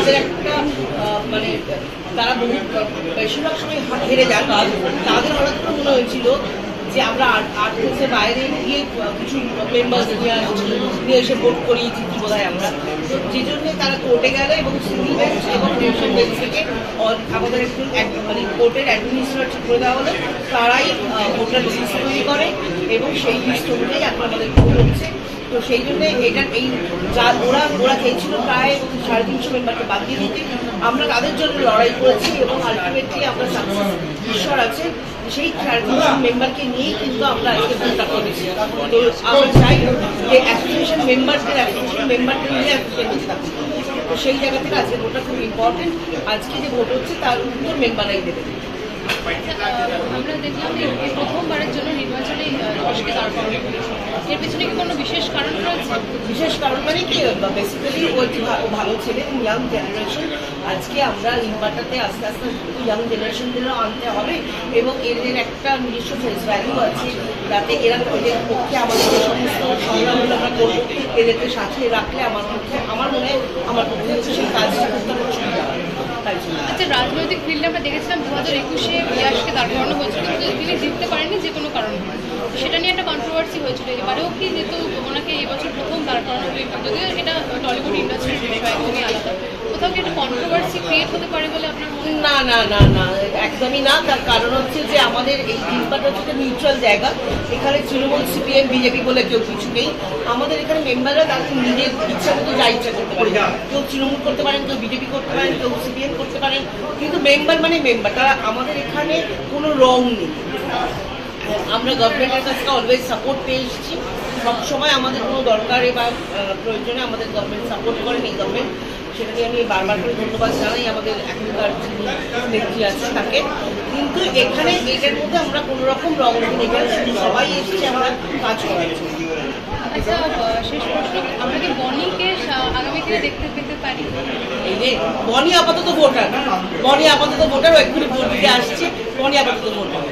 তাদের একটা মানে তারা বহু বেশিরভাগ সময় হেরে যান, তাদের হঠাৎ করে মনে হয়েছিল যে আমরা আট কোর্সের বাইরে গিয়ে কিছু মেম্বার নিয়ে এসে ভোট করিয়েছি বোধ হয় আমরা, তো যে জন্যে তারা কোর্টে গেল এবং সিভিল বেঞ্চ এবং ডিভিশন বেঞ্চ থেকে আমাদের একটু মানে কোর্টের অ্যাডমিনিস্ট্রেটর করে দেওয়া হলো, তারাই ভোটার লিস্ট তৈরি করে এবং সেই লিস্ট অনুযায়ী এখন আমাদের ভোট হচ্ছে। তো সেই জন্য এটা এই যা ওরা চেয়েছিল প্রায় 350 মেম্বারকে বাদ দিয়ে দিতে, আমরা তাদের জন্য লড়াই করেছি এবং আলটিমেটলি আমরা সাকসেস ঈশ্বর আছে সেই 350 মেম্বারকে নিয়েই কিন্তু আমরা আজকে ভোটটা করেছি। তো আমরা চাই যে অ্যাসোসিয়েশন মেম্বারদের নিয়ে অ্যাসোসিয়েশন থাকবে, তো সেই জায়গা থেকে আজকে ভোটটা খুব ইম্পর্টেন্ট। আজকে যে ভোট হচ্ছে তার উত্তর মেম্বাররাই দেবে। আমরা দেখলাম এই প্রথমবারের জন্য নির্বাচনে যশকে দাঁড় করানো হয়েছে, এর পেছনে কি কোনো বিশেষ কারণ রয়েছে? বিশেষ কারণ মানে কি, বেসিক্যালি ওই ভালো ছেলে ইয়াং জেনারেশন, আজকে আমরা নির্বাচনটাতে আস্তে আস্তে ইয়াং জেনারেশনদেরও আনতে হবে এবং এদের একটা নিজস্ব ফেস ভ্যালু আছে, যাতে এদের পক্ষে আমাদের যে সমস্ত সংগ্রামগুলো আমরা করবো এদেরকে সাজিয়ে রাখলে আমার মনে হয় আমার পক্ষে হচ্ছে সেই কাজটা করতে আমার সুবিধা হয়। আচ্ছা, রাজনৈতিক ফিল্ডে আমরা দেখেছিলাম 2021-এ ইয়াশকে দাঁড় করানো হয়েছিল, কিন্তু তিনি জিততে পারেননি যে কোনো কারণে, সেটা নিয়ে একটা কন্ট্রোভার্সি হয়েছিল। এবারেও কি যেহেতু ওনাকে এবছর প্রথম দাঁড় করানো হবে, যদিও এটা টলিউড ইন্ডাস্ট্রির বিষয় একদমই আলাদা, কোথাও কি একটা কন্ট্রোভার্সি ক্রিয়েট হতে পারে বলে আপনার মনে হয়? না না না না, একদমই না। তার কারণ হচ্ছে যে আমাদের এই নির্বাচন হচ্ছে নিউট্রাল জায়গা, এখানে তৃণমূল সিপিএম বিজেপি বলে কেউ কিছু নেই। আমাদের এখানে মেম্বাররা তাদের নিজের ইচ্ছা মতো যা ইচ্ছা করতে পারে, কেউ তৃণমূল করতে পারেন, কেউ বিজেপি করতে পারেন, কেউ সিপিএম করতে পারেন, কিন্তু মেম্বার মানে মেম্বার। তারা আমাদের এখানে কোনো রং নেই। আমরা গভর্নমেন্টের কাছ থেকে অলওয়েজ সাপোর্ট পেয়ে এসেছি, সবসময় আমাদের কোনো দরকারে বা প্রয়োজনে আমাদের গভর্নমেন্ট সাপোর্ট করেন এই গভর্নমেন্ট, সেটা নিয়ে আমি বারবার করে ধন্যবাদ জানাই আমাদের এখনকার যিনি নেত্রী আছে তাকে। কিন্তু এখানে এটার মধ্যে আমরা কোনো রকম রং নেই, এখানে শুধু সবাই এসেছি আমরা কাজ করার জন্য। আচ্ছা, শেষ প্রশ্ন, আমরা কি বনিকে আগামী দিনে দেখতে পেতে পারি? এই যে বনি আপাতত ভোটার, ও এক্ষুনি ভোট দিতে আসছে, বনি আপাতত ভোটার।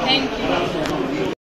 Thank you.